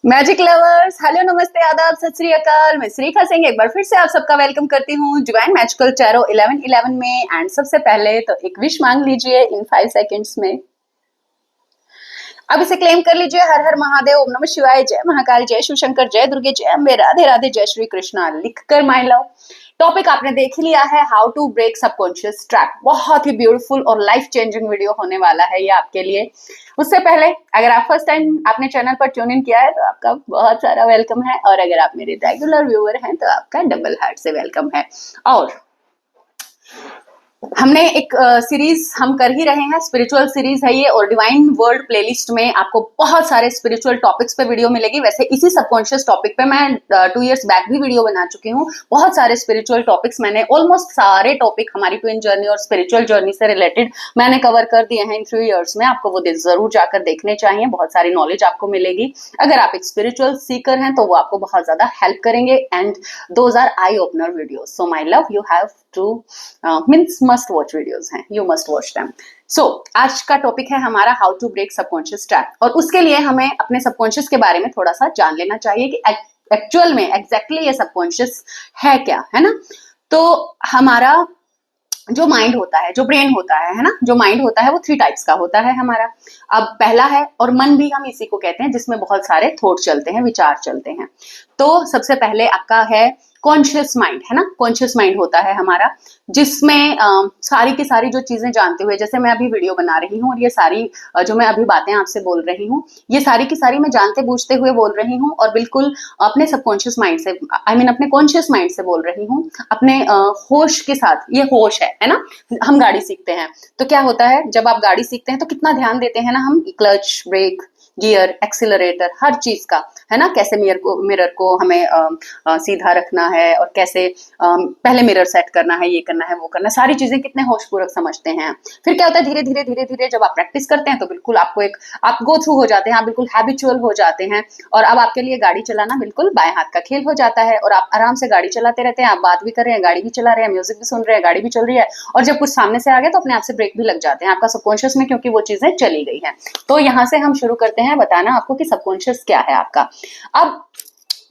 Magic lovers, hello, नमस्ते, आदाब, सत श्री अकाल। मैं श्रीखा सिंह एक बार फिर से आप सबका वेलकम करती हूँ डिवाइन मैजिकल टैरो 1111 में। एंड सबसे पहले तो एक विश मांग लीजिए इन 5 सेकंड्स में। अब इसे क्लेम कर लीजिए। हर हर महादेव, ओम नमः शिवाय, जय महाकाल, जय शिव शंकर, जय दुर्गे, जय अम्बे, राधे राधे, जय श्री कृष्णा लिखकर माय लव। टॉपिक आपने देख ही लिया है, how to break subconscious trap. बहुत ही ब्यूटीफुल और लाइफ चेंजिंग वीडियो होने वाला है ये आपके लिए। उससे पहले अगर आप फर्स्ट टाइम आपने चैनल पर ट्यून इन किया है तो आपका बहुत सारा वेलकम है, और अगर आप मेरे रेगुलर व्यूअर हैं तो आपका डबल हार्ट से वेलकम है। और हमने एक सीरीज हम कर ही रहे हैं, स्पिरिचुअल सीरीज है ये, और डिवाइन वर्ल्ड प्लेलिस्ट में आपको बहुत सारे स्पिरिचुअल टॉपिक्स पे वीडियो मिलेगी। वैसे इसी सबकॉन्शियस टॉपिक पे मैं 2 इयर्स बैक भी वीडियो बना चुकी हूँ। बहुत सारे स्पिरिचुअल टॉपिक्स मैंने, ऑलमोस्ट सारे टॉपिक हमारी ट्विन जर्नी और स्पिरिचुअल जर्नी से रिलेटेड मैंने कवर कर दिए हैं इन 3 इयर्स में। आपको वो जरूर जाकर देखने चाहिए, बहुत सारी नॉलेज आपको मिलेगी। अगर आप एक स्पिरिचुअल सीकर हैं तो वो आपको बहुत ज्यादा हेल्प करेंगे, and those are eye opener videos. So my love, you have to means must watch videos हैं, यू मस्ट वॉच देम। सो आज का टॉपिक है हमारा how to break subconscious trap, और उसके लिए हमें अपने सबकॉन्शियस के बारे में थोड़ा सा जान लेना चाहिए कि एक्चुअल में एग्जैक्टली ये सबकॉन्शियस है क्या, है ना। तो हमारा जो माइंड होता है, जो ब्रेन होता है ना, जो माइंड होता है वो 3 टाइप्स का होता है हमारा। अब पहला है, और मन भी हम इसी को कहते हैं, जिसमें बहुत सारे थॉट चलते हैं, विचार चलते हैं। तो सबसे पहले आपका है कॉन्शियस माइंड, है ना। कॉन्शियस माइंड होता है हमारा, जिसमें सारी की सारी जो चीजें जानते हुए, जैसे मैं अभी वीडियो बना रही हूँ और ये सारी जो मैं अभी बातें आपसे बोल रही हूँ, ये सारी की सारी मैं जानते बूझते हुए बोल रही हूँ, और बिल्कुल अपने सबकॉन्शियस माइंड से, आई मीन अपने कॉन्शियस माइंड से बोल रही हूँ, अपने होश के साथ। ये होश है ना। हम गाड़ी सीखते हैं तो क्या होता है, जब आप गाड़ी सीखते हैं तो कितना ध्यान देते हैं ना हम, क्लच, ब्रेक, गियर, एक्सीलरेटर, हर चीज का, है ना। कैसे मिरर को हमें सीधा रखना है, और कैसे पहले मिरर सेट करना है, ये करना है, वो करना है, सारी चीजें कितने होशपूर्वक समझते हैं। फिर क्या होता है, धीरे धीरे धीरे धीरे जब आप प्रैक्टिस करते हैं तो बिल्कुल आपको आप गो थ्रू हो जाते हैं, आप बिल्कुल हैबिचुअल हो जाते हैं, और अब आपके लिए गाड़ी चलाना बिल्कुल बाएं हाथ का खेल हो जाता है, और आप आराम से गाड़ी चलाते रहते हैं। आप बात भी कर रहे हैं, गाड़ी भी चला रहे हैं, म्यूजिक भी सुन रहे हैं, गाड़ी भी चल रही है, और जब कुछ सामने से आ गया तो अपने आप से ब्रेक भी लग जाते हैं आपका सबकॉन्शियस में, क्योंकि वो चीजें चली गई हैं। तो यहाँ से हम शुरू करते हैं बताना आपको कि सबकॉन्शियस क्या है आपका। अब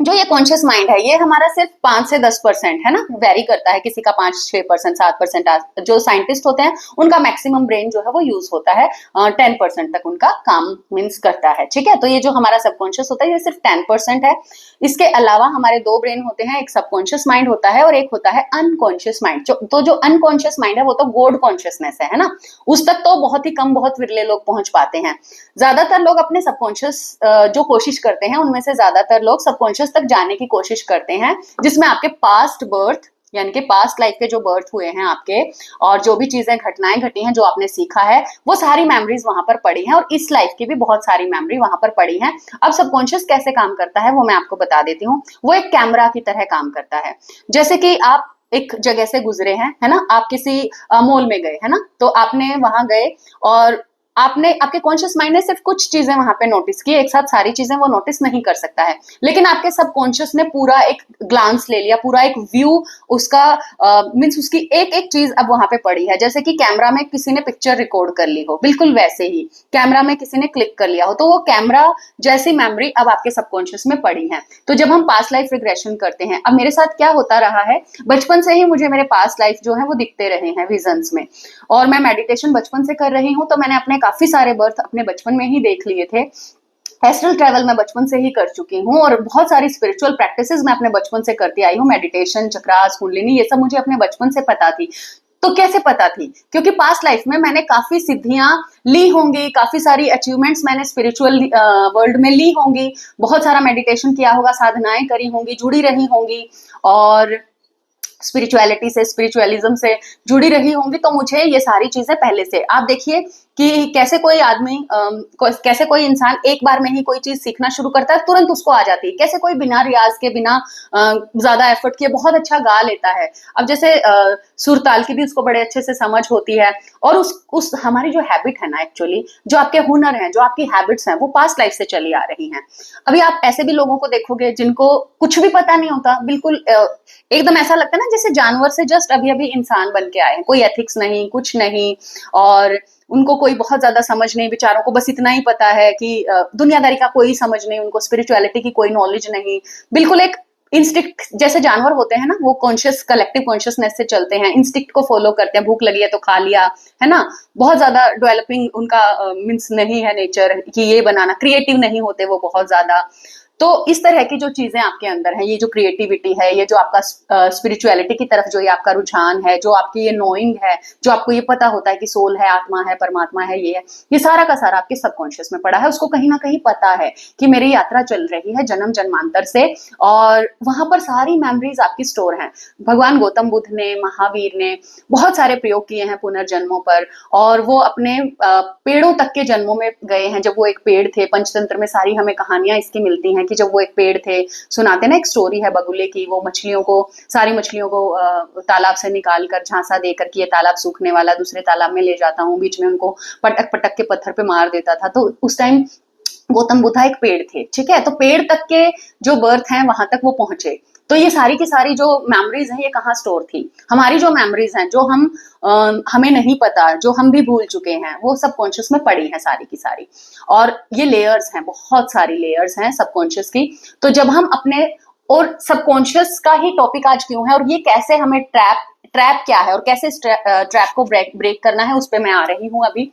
जो ये कॉन्शियस माइंड है, ये हमारा सिर्फ 5 से 10% है ना, वेरी करता है, किसी का 5-6%, 7%। जो साइंटिस्ट होते हैं उनका मैक्सिमम ब्रेन जो है वो यूज होता है, 10% तक उनका काम मीन्स करता है, ठीक है। तो ये जो हमारा सबकॉन्शियस होता है ये सिर्फ 10% है। इसके अलावा हमारे 2 ब्रेन होते हैं, एक सबकॉन्शियस माइंड होता है और एक होता है अनकॉन्शियस माइंड। तो जो अनकॉन्शियस माइंड है वो तो गॉड कॉन्शियसनेस है ना, उस तक तो बहुत ही कम, बहुत विरले लोग पहुंच पाते हैं। ज्यादातर लोग अपने सबकॉन्शियस जो कोशिश करते हैं, उनमें से ज्यादातर लोग सबकॉन्शियस तक जाने की कोशिश करते हैं, जिसमें आपके पास्ट बर्थ, यानी कि पास्ट लाइफ के जो बर्थ हुए हैं आपके, और जो भी चीजें, घटनाएं घटी हैं, जो आपने सीखा है, वो सारी मेमोरीज वहां पर पड़ी हैं, और इस लाइफ की भी बहुत सारी मेमोरी वहां पर पड़ी हैं। अब सबकॉन्शियस कैसे काम करता है वो मैं आपको बता देती हूँ। वो एक कैमरा की तरह काम करता है। जैसे कि आप एक जगह से गुजरे हैं, है ना, आप किसी मॉल में गए, है ना, तो आपने वहां गए, और आपने, आपके कॉन्शियस माइंड ने सिर्फ कुछ चीजें वहां पे नोटिस की, एक साथ सारी चीजें वो नोटिस नहीं कर सकता है, लेकिन आपके सबकॉन्शियस ने पूरा एक ग्लांस ले लिया, पूरा एक व्यू उसका, मीन्स उसकी एक एक चीज अब वहां पे पड़ी है। जैसे कि कैमरा में किसी ने पिक्चर रिकॉर्ड कर ली हो, बिल्कुल वैसे ही कैमरा में किसी ने क्लिक कर लिया हो, तो वो कैमरा जैसी मेमोरी अब आपके सबकॉन्शियस में पड़ी है। तो जब हम पास्ट लाइफ रिग्रेशन करते हैं, अब मेरे साथ क्या होता रहा है, बचपन से ही मुझे मेरे पास्ट लाइफ जो है वो दिखते रहे हैं विजन्स में, और मैं मेडिटेशन बचपन से कर रही हूँ, तो मैंने अपने काफी सारे बर्थ अपने बचपन में ही देख लिए थे। एस्ट्रल ट्रैवल मैं बचपन से ही कर चुकी हूँ, और बहुत सारी स्पिरिचुअल प्रैक्टिसेस मैं अपने बचपन से करती आई हूँ। मेडिटेशन, चक्रास, कुंडलिनी, ये सब मुझे अपने बचपन से पता थी। तो कैसे पता थी? क्योंकि पास्ट लाइफ में मैंने काफी सिद्धियां ली होंगी, काफी सारी अचीवमेंट्स मैंने स्पिरिचुअल वर्ल्ड में ली होंगी, बहुत सारा मेडिटेशन किया होगा, साधनाएं करी होंगी, जुड़ी रही होंगी, और स्पिरिचुअलिटी से, स्पिरिचुअलिज्म से जुड़ी रही होंगी। तो मुझे ये सारी चीजें पहले से, आप देखिए कि कैसे कोई आदमी, कैसे कोई इंसान एक बार में ही कोई चीज सीखना शुरू करता है, तुरंत उसको आ जाती है। कैसे कोई बिना रियाज के, बिना ज्यादा एफर्ट किए बहुत अच्छा गा लेता है। अब जैसे सुर ताल की भी उसको बड़े अच्छे से समझ होती है, और उस हमारी जो हैबिट है ना, एक्चुअली जो आपके हुनर हैं, जो आपकी हैबिट्स हैं, वो पास्ट लाइफ से चली आ रही हैं। अभी आप ऐसे भी लोगों को देखोगे जिनको कुछ भी पता नहीं होता, बिल्कुल एकदम ऐसा लगता है ना जैसे जानवर से जस्ट अभी अभी इंसान बन के आए हैं, कोई एथिक्स नहीं, कुछ नहीं, और उनको कोई बहुत ज्यादा समझ नहीं, बेचारों को बस इतना ही पता है कि दुनियादारी का कोई समझ नहीं, उनको स्पिरिचुअलिटी की कोई नॉलेज नहीं, बिल्कुल एक इंस्टिक्ट जैसे जानवर होते हैं ना, वो कॉन्शियस कलेक्टिव कॉन्शियसनेस से चलते हैं, इंस्टिक्ट को फॉलो करते हैं, भूख लगी है तो खा लिया, है ना। बहुत ज्यादा डेवलपिंग उनका मीन्स नहीं है नेचर कि ये बनाना, क्रिएटिव नहीं होते वो बहुत ज्यादा। तो इस तरह की जो चीजें आपके अंदर है, ये जो क्रिएटिविटी है, ये जो आपका स्पिरिचुअलिटी की तरफ जो ये आपका रुझान है, जो आपकी ये नोइंग है, जो आपको ये पता होता है कि सोल है, आत्मा है, परमात्मा है, ये सारा का सारा आपके सबकॉन्शियस में पड़ा है। उसको कहीं ना कहीं पता है कि मेरी यात्रा चल रही है जन्म जन्मांतर से, और वहां पर सारी मेमोरीज आपकी स्टोर हैं। भगवान गौतम बुद्ध ने, महावीर ने बहुत सारे प्रयोग किए हैं पुनर्जन्मों पर, और वो अपने पेड़ों तक के जन्मों में गए हैं। जब वो एक पेड़ थे, पंचतंत्र में सारी हमें कहानियां इसकी मिलती हैं कि जब वो एक पेड़ थे, सुनाते ना एक स्टोरी है बगुले की, वो मछलियों को, सारी मछलियों को तालाब से निकाल कर झांसा देकर कि ये तालाब सूखने वाला, दूसरे तालाब में ले जाता हूँ, बीच में उनको पटक पटक के पत्थर पे मार देता था। तो उस टाइम गौतम बुद्धा एक पेड़ थे, ठीक है। तो पेड़ तक के जो बर्थ हैं वहां तक वो पहुंचे। तो ये सारी की सारी जो मेमोरीज हैं, ये कहाँ स्टोर थी? हमारी जो मेमोरीज हैं, जो हम हमें नहीं पता, जो हम भी भूल चुके हैं, वो सबकॉन्शियस में पड़ी है सारी की सारी। और ये लेयर्स हैं, बहुत सारी लेयर्स हैं सबकॉन्शियस की। तो जब हम अपने, और सबकॉन्शियस का ही टॉपिक आज क्यों है, और ये कैसे हमें ट्रैप क्या है, और कैसे इस ट्रैप को ब्रेक करना है, उस पर मैं आ रही हूँ अभी।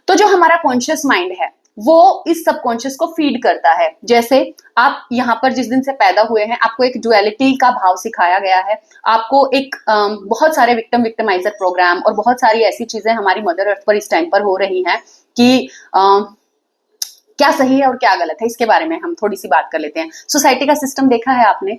तो जो हमारा कॉन्शियस माइंड है, वो इस सबकॉन्शियस को फीड करता है। जैसे आप यहाँ पर जिस दिन से पैदा हुए हैं, आपको एक डुअलिटी का भाव सिखाया गया है, आपको एक बहुत सारे विक्टिमाइजर प्रोग्राम और बहुत सारी ऐसी चीजें हमारी मदर अर्थ पर इस टाइम पर हो रही हैं कि क्या सही है और क्या गलत है, इसके बारे में हम थोड़ी सी बात कर लेते हैं। सोसाइटी का सिस्टम देखा है आपने,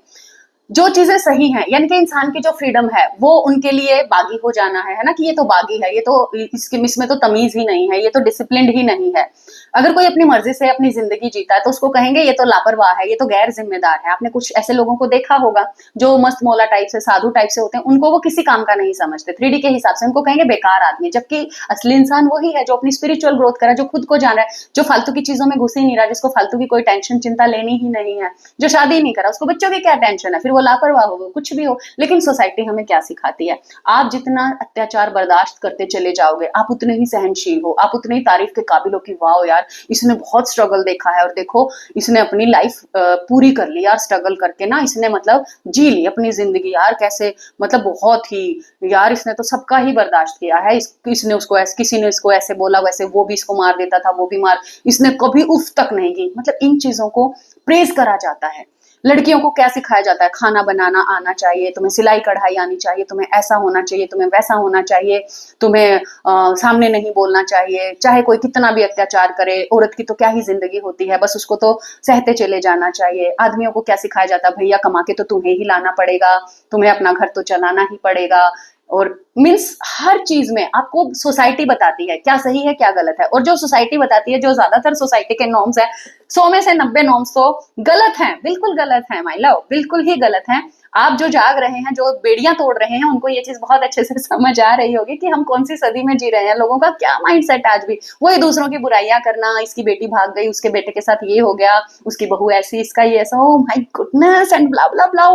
जो चीजें सही हैं, यानी कि इंसान की जो फ्रीडम है, वो उनके लिए बागी हो जाना है ना, कि ये तो बागी है, ये तो इसमें तो तमीज ही नहीं है, ये तो डिसिप्लिन ही नहीं है। अगर कोई अपनी मर्जी से अपनी जिंदगी जीता है तो उसको कहेंगे ये तो लापरवाह है, ये तो गैर जिम्मेदार है। आपने कुछ ऐसे लोगों को देखा होगा जो मस्त मौला टाइप से, साधु टाइप से होते हैं, उनको वो किसी काम का नहीं समझते, 3D के हिसाब से उनको कहेंगे बेकार आदमी। जबकि असली इंसान वही है जो अपनी स्पिरिचुअल ग्रोथ करा, जो खुद को जान रहा है, जो फालतू की चीजों में घुस ही नहीं रहा, जिसको फालतू की कोई टेंशन चिंता लेनी ही नहीं है, जो शादी नहीं करा, उसको बच्चों की क्या टेंशन है, फिर वो लापरवाह हो, कुछ भी हो। लेकिन सोसाइटी हमें क्या सिखाती है? आप जितना अत्याचार बर्दाश्त करते चले जाओगे, आप उतने ही सहनशील हो, आप उतने ही तारीफ के काबिल हो कि वाह यार, इसने बहुत स्ट्रगल देखा है, और देखो इसने अपनी लाइफ पूरी कर ली यार, स्ट्रगल करके ना, इसने मतलब जी ली अपनी जिंदगी यार, कैसे मतलब बहुत ही यार, इसने तो सबका ही बर्दाश्त किया है। इसने उसको ऐसे, किसी ने इसको ऐसे बोला, वैसे वो भी इसको मार देता था, वो भी मार, इसने कभी उफ तक नहीं की। मतलब इन चीजों को प्रेज करा जाता है। लड़कियों को क्या सिखाया जाता है? खाना बनाना आना चाहिए, तुम्हें सिलाई कढ़ाई आनी चाहिए, तुम्हें ऐसा होना चाहिए, तुम्हें वैसा होना चाहिए, तुम्हें सामने नहीं बोलना चाहिए, चाहे कोई कितना भी अत्याचार करे। औरत की तो क्या ही जिंदगी होती है, बस उसको तो सहते चले जाना चाहिए। आदमियों को क्या सिखाया जाता है? भैया कमा के तो तुम्हें ही लाना पड़ेगा, तुम्हें अपना घर तो चलाना ही पड़ेगा। और मीन्स हर चीज में आपको सोसाइटी बताती है क्या सही है क्या गलत है। और जो सोसाइटी बताती है, जो ज्यादातर सोसाइटी के नॉर्म्स है, 100 में से 90 नॉर्म्स तो गलत हैं, बिल्कुल गलत हैं माय लव, बिल्कुल ही गलत हैं। आप जो जाग रहे हैं, जो बेड़ियां तोड़ रहे हैं, उनको ये चीज बहुत अच्छे से समझ आ रही होगी कि हम कौन सी सदी में जी रहे हैं। लोगों का क्या माइंडसेट आज भी वही, दूसरों की बुराइयां करना, इसकी बेटी भाग गई, उसके बेटे के साथ ये हो गया, उसकी बहू ऐसी, इसका ये ऐसा, oh my goodness and blah blah blah,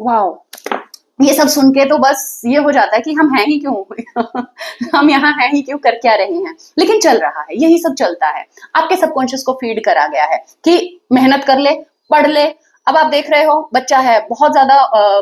wow. ये सब सुन के तो बस ये हो जाता है कि हम हैं ही क्यों हम यहाँ हैं ही क्यों, कर क्या रहे हैं। लेकिन चल रहा है, यही सब चलता है। आपके सबकॉन्शियस को फीड करा गया है कि मेहनत कर ले, पढ़ ले। अब आप देख रहे हो, बच्चा है बहुत ज्यादा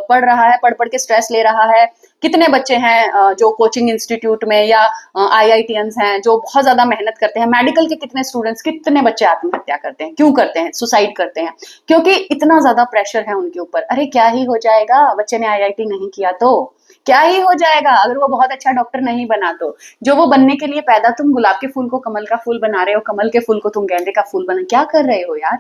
पढ़ रहा है, पढ़ पढ़ के स्ट्रेस ले रहा है। कितने बच्चे हैं जो कोचिंग इंस्टीट्यूट में या IITians हैं जो बहुत ज्यादा मेहनत करते हैं। मेडिकल के कितने स्टूडेंट्स, कितने बच्चे आत्महत्या करते हैं? क्यों करते हैं? सुसाइड करते हैं, क्योंकि इतना ज्यादा प्रेशर है उनके ऊपर। अरे क्या ही हो जाएगा, बच्चे ने IIT नहीं किया तो क्या ही हो जाएगा, अगर वो बहुत अच्छा डॉक्टर नहीं बना तो। जो वो बनने के लिए पैदा, तुम गुलाब के फूल को कमल का फूल बना रहे हो, कमल के फूल को तुम गेंदे का फूल बना, क्या कर रहे हो यार?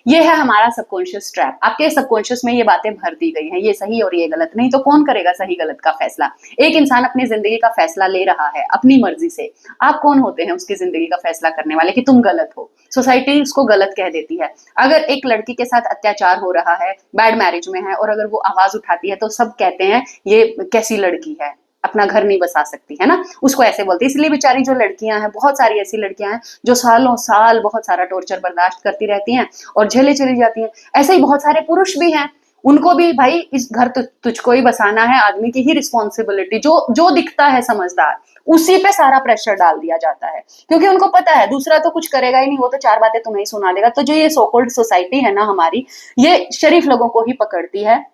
ये है हमारा सबकॉन्शियस ट्रैप। आपके सबकॉन्शियस में ये बातें भर दी गई हैं, ये सही और ये गलत। नहीं तो कौन करेगा सही गलत का फैसला? एक इंसान अपनी जिंदगी का फैसला ले रहा है अपनी मर्जी से। आप कौन होते हैं उसकी जिंदगी का फैसला करने वाले कि तुम गलत हो? सोसाइटी उसको गलत कह देती है। अगर एक लड़की के साथ अत्याचार हो रहा है, बैड मैरिज में है, और अगर वो आवाज उठाती है तो सब कहते हैं ये कैसी लड़की है, अपना घर नहीं बसा सकती, है ना, उसको ऐसे बोलते हैं। इसलिए बेचारी जो लड़कियां हैं, बहुत सारी ऐसी लड़कियां हैं जो सालों साल बहुत सारा टॉर्चर बर्दाश्त करती रहती हैं और झेले चली जाती हैं। ऐसे ही बहुत सारे पुरुष भी हैं, उनको भी भाई इस घर तुझको ही बसाना है, आदमी की ही रिस्पॉन्सिबिलिटी, जो दिखता है समझदार उसी पे सारा प्रेशर डाल दिया जाता है, क्योंकि उनको पता है दूसरा तो कुछ करेगा ही नहीं, वो तो चार बातें तुम्हें ही सुना देगा। तो जो ये सो कॉल्ड सोसाइटी है ना हमारी, ये शरीफ लोगों को ही पकड़ती है,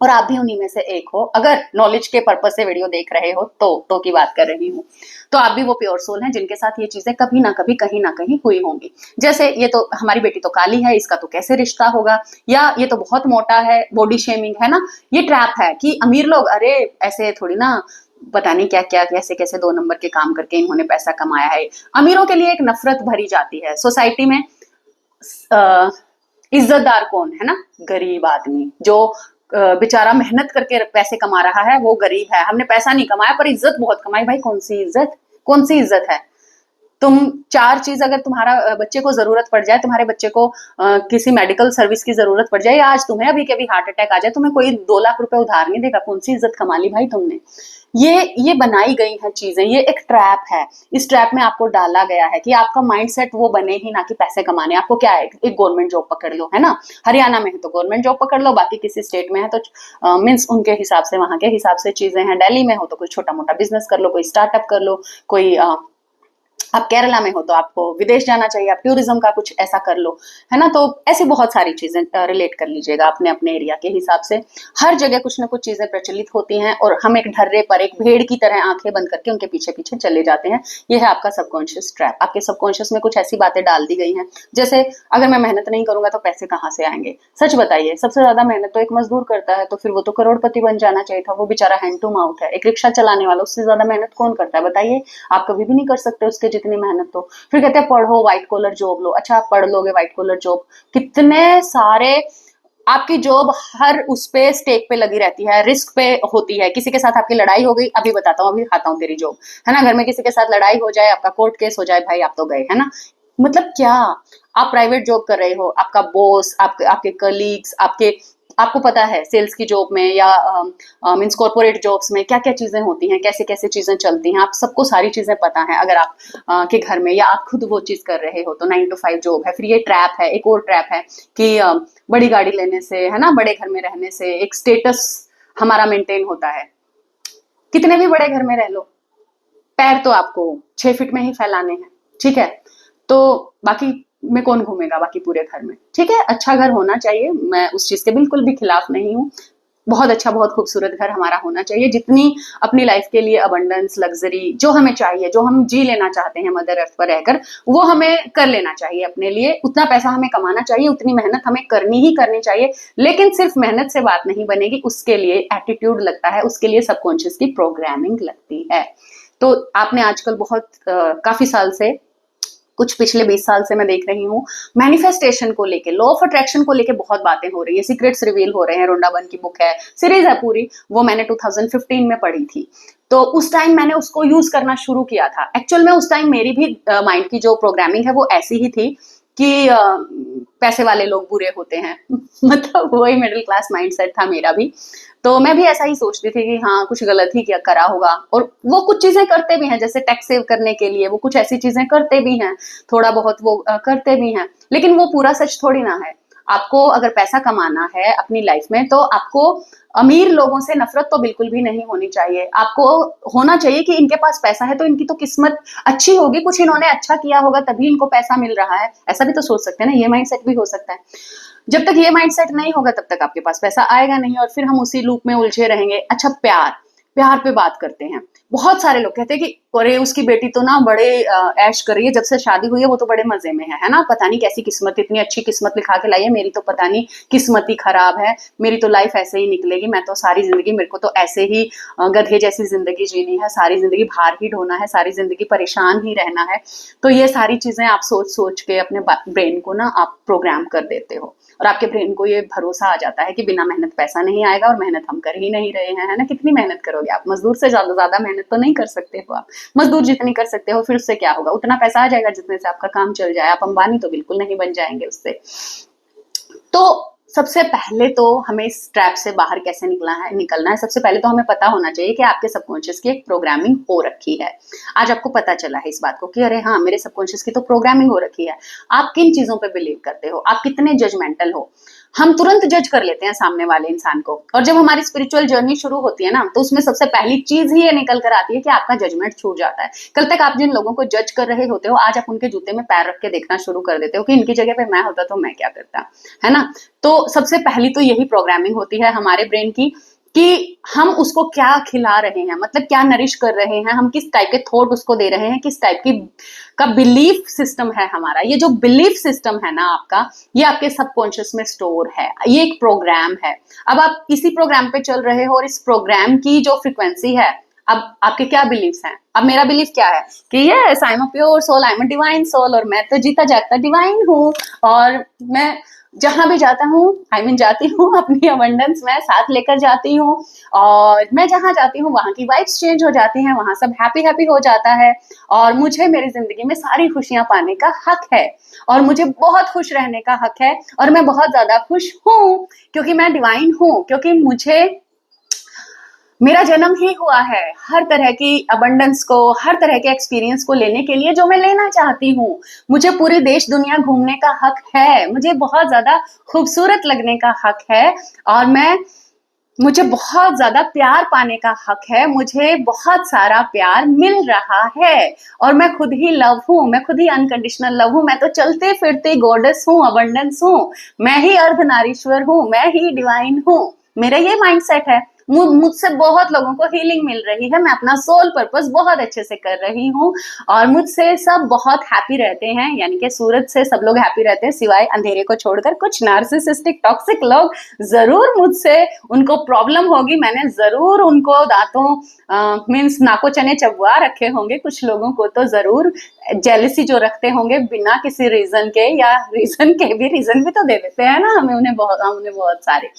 और आप भी उन्हीं में से एक हो। अगर नॉलेज के पर्पज से वीडियो देख रहे हो तो की बात कर रही हूँ, तो आप भी वो प्योर सोल हैं जिनके साथ ये चीजें कभी ना कभी कहीं ना कहीं हुई होंगी। जैसे ये तो हमारी बेटी तो काली है, इसका तो कैसे रिश्ता होगा, या ये तो बहुत मोटा है, बॉडी शेमिंग है ना। ये ट्रैप है कि अमीर लोग अरे ऐसे थोड़ी ना, पता नहीं क्या क्या कैसे कैसे 2 नंबर के काम करके इन्होंने पैसा कमाया है। अमीरों के लिए एक नफरत भरी जाती है सोसाइटी में। इज्जतदार कौन है ना, गरीब आदमी जो बेचारा मेहनत करके पैसे कमा रहा है, वो गरीब है। हमने पैसा नहीं कमाया पर इज्जत बहुत कमाई, भाई कौन सी इज्जत, कौन सी इज्जत है। तुम 4 चीज अगर तुम्हारा बच्चे को जरूरत पड़ जाए, तुम्हारे बच्चे को किसी मेडिकल सर्विस की जरूरत पड़ जाए, या आज तुम्हें अभी के अभी हार्ट अटैक आ जाए, तुम्हें कोई 2 लाख रुपए उधार नहीं देगा, कौन सी इज्जत कमा ली भाई तुमने। ये बनाई गई है चीजें, ये एक ट्रैप है। इस ट्रैप में आपको डाला गया है कि आपका माइंडसेट वो बने ही ना कि पैसे कमाने। आपको क्या है, एक गवर्नमेंट जॉब पकड़ लो, है ना। हरियाणा में है तो गवर्नमेंट जॉब पकड़ लो, बाकी किसी स्टेट में है तो मीन्स उनके हिसाब से, वहां के हिसाब से चीजें हैं। दिल्ली में हो तो कोई छोटा मोटा बिजनेस कर लो, कोई स्टार्टअप कर लो, कोई आप केरला में हो तो आपको विदेश जाना चाहिए, आप टूरिज्म का कुछ ऐसा कर लो, है ना। तो ऐसी बहुत सारी चीजें रिलेट कर लीजिएगा अपने अपने एरिया के हिसाब से। हर जगह कुछ ना कुछ चीजें प्रचलित होती हैं और हम एक ढर्रे पर एक भेड़ की तरह आंखें बंद करके उनके पीछे पीछे चले जाते हैं। ये है आपका सबकॉन्शियस ट्रैप। आपके सबकॉन्शियस में कुछ ऐसी बातें डाल दी गई हैं, जैसे अगर मैं मेहनत नहीं करूंगा तो पैसे कहाँ से आएंगे। सच बताइए, सबसे ज्यादा मेहनत तो एक मजदूर करता है, तो फिर वो तो करोड़पति बन जाना चाहिए था, वो बेचारा हैंड टू माउथ है। एक रिक्शा चलाने वाला, उससे ज्यादा मेहनत कौन करता है बताइए। आप कभी भी नहीं कर सकते उसके जितनी मेहनत। तो फिर कहते हैं पढ़ो, व्हाइट कॉलर जॉब लो। अच्छा, आप पढ़ लोगे व्हाइट कॉलर जॉब, कितने सारे आपकी जॉब हर उस पे स्टेक पे लगी रहती है, रिस्क पे होती है। किसी के साथ आपकी लड़ाई हो गई, अभी बताता हूँ, अभी खाता हूँ तेरी जॉब, है ना। घर में किसी के साथ लड़ाई हो जाए, आपका कोर्ट केस हो जाए, भाई आप तो गए, है ना। मतलब क्या, आप प्राइवेट जॉब कर रहे हो, आपका बॉस, आपके कलीग्स, आपको पता है सेल्स की जॉब में या मीन्स कॉर्पोरेट जॉब्स में क्या क्या चीजें होती हैं, कैसे कैसे चीजें चलती हैं, आप सबको सारी चीजें पता है। अगर आप के घर में या आप खुद वो चीज कर रहे हो तो 9 to 5 जॉब है। फिर ये ट्रैप है, एक और ट्रैप है कि बड़ी गाड़ी लेने से, है ना, बड़े घर में रहने से एक स्टेटस हमारा मेंटेन होता है। कितने भी बड़े घर में रह लो, पैर तो आपको 6 फीट में ही फैलाने हैं, ठीक है। तो बाकी में कौन घूमेगा बाकी पूरे घर में, ठीक है। अच्छा घर होना चाहिए, मैं उस चीज के बिल्कुल भी खिलाफ नहीं हूँ। बहुत अच्छा, बहुत खूबसूरत घर हमारा होना चाहिए। जितनी अपनी लाइफ के लिए अबंडेंस, लग्जरी जो हमें चाहिए, जो हम जी लेना चाहते हैं मदर अर्थ पर रहकर, वो हमें कर लेना चाहिए अपने लिए। उतना पैसा हमें कमाना चाहिए, उतनी मेहनत हमें करनी ही करनी चाहिए। लेकिन सिर्फ मेहनत से बात नहीं बनेगी, उसके लिए एटीट्यूड लगता है, उसके लिए सबकॉन्शियस की प्रोग्रामिंग लगती है। तो आपने आजकल बहुत काफी साल से, कुछ पिछले 20 साल से मैं देख रही हूँ, मैनिफेस्टेशन को लेके, लॉ ऑफ अट्रैक्शन को लेके बहुत बातें हो रही है, सीक्रेट्स रिवील हो रहे हैं। रोंडा बन की बुक है, सीरीज है पूरी, वो मैंने 2015 में पढ़ी थी। तो उस टाइम मैंने उसको यूज करना शुरू किया था। एक्चुअल में उस टाइम मेरी भी माइंड की जो प्रोग्रामिंग है वो ऐसी ही थी कि पैसे वाले लोग बुरे होते हैं मतलब वही मिडिल क्लास माइंडसेट था मेरा भी। तो मैं भी ऐसा ही सोचती थी कि हाँ कुछ गलत ही क्या करा होगा, और वो कुछ चीजें करते भी हैं, जैसे टैक्स सेव करने के लिए वो कुछ ऐसी चीजें करते भी हैं, थोड़ा बहुत वो करते भी हैं, लेकिन वो पूरा सच थोड़ी ना है। आपको अगर पैसा कमाना है अपनी लाइफ में, तो आपको अमीर लोगों से नफरत तो बिल्कुल भी नहीं होनी चाहिए। आपको होना चाहिए कि इनके पास पैसा है तो इनकी तो किस्मत अच्छी होगी, कुछ इन्होंने अच्छा किया होगा तभी इनको पैसा मिल रहा है, ऐसा भी तो सोच सकते हैं ना। ये माइंडसेट भी हो सकता है। जब तक ये माइंडसेट नहीं होगा तब तक आपके पास पैसा आएगा नहीं, और फिर हम उसी लूप में उलझे रहेंगे। अच्छा, प्यार, प्यार पे बात करते हैं। बहुत सारे लोग कहते हैं कि अरे उसकी बेटी तो ना बड़े ऐश कर रही है, जब से शादी हुई है वो तो बड़े मजे में है ना। पता नहीं कैसी किस्मत, इतनी अच्छी किस्मत लिखा के लाई है, मेरी तो पता नहीं किस्मत ही खराब है, मेरी तो लाइफ ऐसे ही निकलेगी, मैं तो सारी जिंदगी, मेरे को तो ऐसे ही गधे जैसी जिंदगी जीनी है, सारी जिंदगी भार ही ढोना है, सारी जिंदगी परेशान ही रहना है। तो ये सारी चीजें आप सोच सोच के अपने ब्रेन को ना आप प्रोग्राम कर देते हो, और आपके ब्रेन को ये भरोसा आ जाता है कि बिना मेहनत पैसा नहीं आएगा, और मेहनत हम कर ही नहीं रहे हैं, है ना। कितनी मेहनत करोगे आप, मजदूर से ज्यादा मेहनत तो नहीं कर सकते हो आप। मजदूर जितनी कर सकते हो, फिर उससे क्या होगा, उतना पैसा आ जाएगा जितने से आपका काम चल जाए। आप अंबानी तो बिल्कुल नहीं बन जाएंगे उससे। तो सबसे पहले तो हमें इस ट्रैप से बाहर कैसे निकलना है। सबसे पहले तो हमें पता होना चाहिए कि आपके सबकॉन्शियस की एक प्रोग्रामिंग हो रखी है। आज आपको पता चला है इस बात को कि अरे हाँ, मेरे सबकॉन्शियस की तो प्रोग्रामिंग हो रखी है। आप किन चीजों पे बिलीव करते हो, आप कितने जजमेंटल हो। हम तुरंत जज कर लेते हैं सामने वाले इंसान को। और जब हमारी स्पिरिचुअल जर्नी शुरू होती है ना, तो उसमें सबसे पहली चीज ही ये निकल कर आती है कि आपका जजमेंट छूट जाता है। कल तक आप जिन लोगों को जज कर रहे होते हो, आज आप उनके जूते में पैर रख के देखना शुरू कर देते हो कि इनकी जगह पे मैं होता तो मैं क्या करता, है ना। तो सबसे पहली तो यही प्रोग्रामिंग होती है हमारे ब्रेन की कि हम उसको क्या खिला रहे हैं, मतलब क्या नरिश कर रहे हैं, हम किस टाइप के थॉट उसको दे रहे हैं, किस टाइप की का बिलीफ सिस्टम है हमारा। ये जो बिलीफ सिस्टम है ना आपका, ये आपके सबकॉन्शियस में स्टोर है, ये एक प्रोग्राम है। अब आप किसी प्रोग्राम पे चल रहे हो और इस प्रोग्राम की जो फ्रिक्वेंसी है, अब आपके क्या बिलीव्स हैं। अब मेरा बिलीफ क्या है कि yes I am a pure soul, I am a divine soul, और मैं तो जीता जागता डिवाइन हूँ, और मैं जहां भी जाता हूँ आई मीन जाती हूँ अपनी अबंडेंस में साथ लेकर जाती हूँ, और मैं जहां जाती हूँ वहां की वाइब्स चेंज हो जाती हैं, वहां सब हैप्पी हैप्पी हो जाता है, और मुझे मेरी जिंदगी में सारी खुशियां पाने का हक है, और मुझे बहुत खुश रहने का हक है, और मैं बहुत ज्यादा खुश हूँ क्योंकि मैं डिवाइन हूँ, क्योंकि मुझे मेरा जन्म ही हुआ है हर तरह की अबंडेंस को, हर तरह के एक्सपीरियंस को लेने के लिए जो मैं लेना चाहती हूँ। मुझे पूरी देश दुनिया घूमने का हक है, मुझे बहुत ज्यादा खूबसूरत लगने का हक है, और मुझे बहुत ज्यादा प्यार पाने का हक है, मुझे बहुत सारा प्यार मिल रहा है, और मैं खुद ही लव हूँ, मैं खुद ही अनकंडीशनल लव हूँ, मैं तो चलते फिरते गॉडेस हूँ, अबंडेंस हूँ, मैं ही अर्धनारीश्वर हूँ, मैं ही डिवाइन हूँ। मेरा ये माइंडसेट है। मुझसे बहुत लोगों को हीलिंग मिल रही है, मैं अपना सोल पर्पस बहुत अच्छे से कर रही हूँ, और मुझसे सब बहुत हैप्पी रहते हैं, यानी कि सूरज से सब लोग हैप्पी रहते हैं सिवाय अंधेरे को छोड़कर। कुछ नार्सिसिस्टिक टॉक्सिक लोग जरूर मुझसे, उनको प्रॉब्लम होगी, मैंने जरूर उनको दांतों मीन्स नाको चने चबवा रखे होंगे, कुछ लोगों को तो जरूर जेलिसी जो रखते होंगे बिना किसी रीजन के, या रीजन के भी, रीजन भी तो दे देते हैं ना हमें, उन्हें बहुत सारे।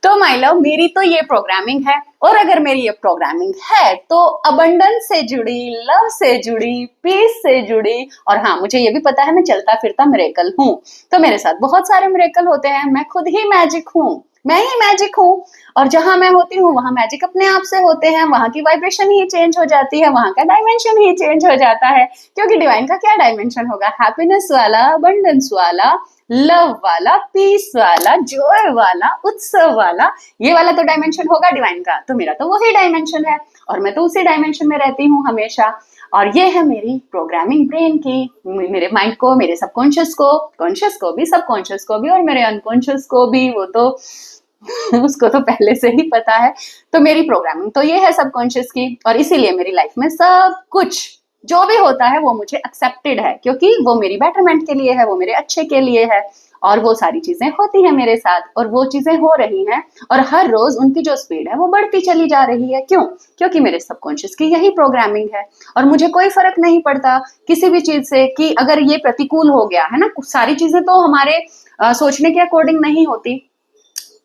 तो माय लव, मेरी तो ये प्रोग्रामिंग है, और अगर मेरी ये प्रोग्रामिंग है तो अबंडेंस से जुड़ी, लव से जुड़ी, पीस से जुड़ी, और हाँ मुझे ये भी पता है मैं चलता फिरता मिरेकल हूँ, तो मेरे साथ बहुत सारे मिरेकल होते हैं, मैं खुद ही मैजिक हूँ, मैं ही मैजिक हूँ, और जहां मैं होती हूँ वहां मैजिक अपने आप से होते हैं, वहां की वाइब्रेशन ही चेंज हो जाती है, वहां का डायमेंशन ही चेंज हो जाता है, क्योंकि डिवाइन का क्या डायमेंशन होगा, हैप्पीनेस वाला, अबंडेंस वाला, लव वाला, पीस वाला, जॉय वाला, उत्सव वाला, ये वाला तो डायमेंशन होगा डिवाइन का, तो मेरा तो वही डायमेंशन है, और मैं तो उसी डायमेंशन में रहती हूँ हमेशा। और ये है मेरी प्रोग्रामिंग ब्रेन की, मेरे माइंड को, मेरे सबकॉन्शियस को, कॉन्शियस को भी, सबकॉन्शियस को भी, और मेरे अनकॉन्शियस को भी, वो तो उसको तो पहले से ही पता है। तो मेरी प्रोग्रामिंग तो ये है सबकॉन्शियस की, और इसीलिए मेरी लाइफ में सब कुछ जो भी होता है वो मुझे एक्सेप्टेड है, क्योंकि वो मेरी बेटरमेंट के लिए है, वो मेरे अच्छे के लिए है, और वो सारी चीजें होती हैं मेरे साथ, और वो चीजें हो रही हैं, और हर रोज उनकी जो स्पीड है वो बढ़ती चली जा रही है। क्यों? क्योंकि मेरे सबकॉन्शियस की यही प्रोग्रामिंग है, और मुझे कोई फर्क नहीं पड़ता किसी भी चीज से कि अगर ये प्रतिकूल हो गया है ना, सारी चीजें तो हमारे सोचने के अकॉर्डिंग नहीं होती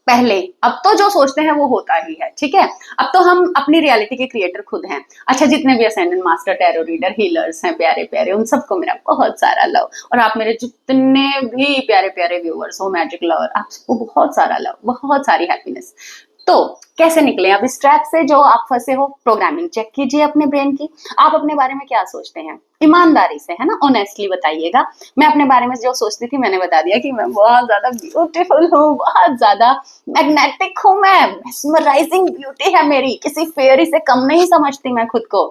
पहले, अब तो जो सोचते हैं वो होता ही है, ठीक है। अब तो हम अपनी रियलिटी के क्रिएटर खुद हैं। अच्छा, जितने भी ascendant master, tarot reader, healers हैं प्यारे प्यारे, उन सबको मेरा बहुत सारा लव, और आप मेरे जितने भी प्यारे प्यारे व्यूअर्स हो, मैजिक लवर, आप सबको बहुत सारा लव, बहुत सारी हैप्पीनेस। तो कैसे निकले अब इस ट्रैप से जो आप फंसे हो? प्रोग्रामिंग चेक कीजिए अपने ब्रेन की, आप अपने बारे में क्या सोचते हैं, ईमानदारी से, है ना, ऑनेस्टली बताइएगा। मैं अपने बारे में जो सोचती थी मैंने बता दिया कि मैं बहुत ज्यादा ब्यूटीफुल हूँ, बहुत ज्यादा मैग्नेटिक हूँ, मैं मेस्मराइजिंग ब्यूटी है मेरी, किसी फेयरी से कम नहीं समझती मैं खुद को।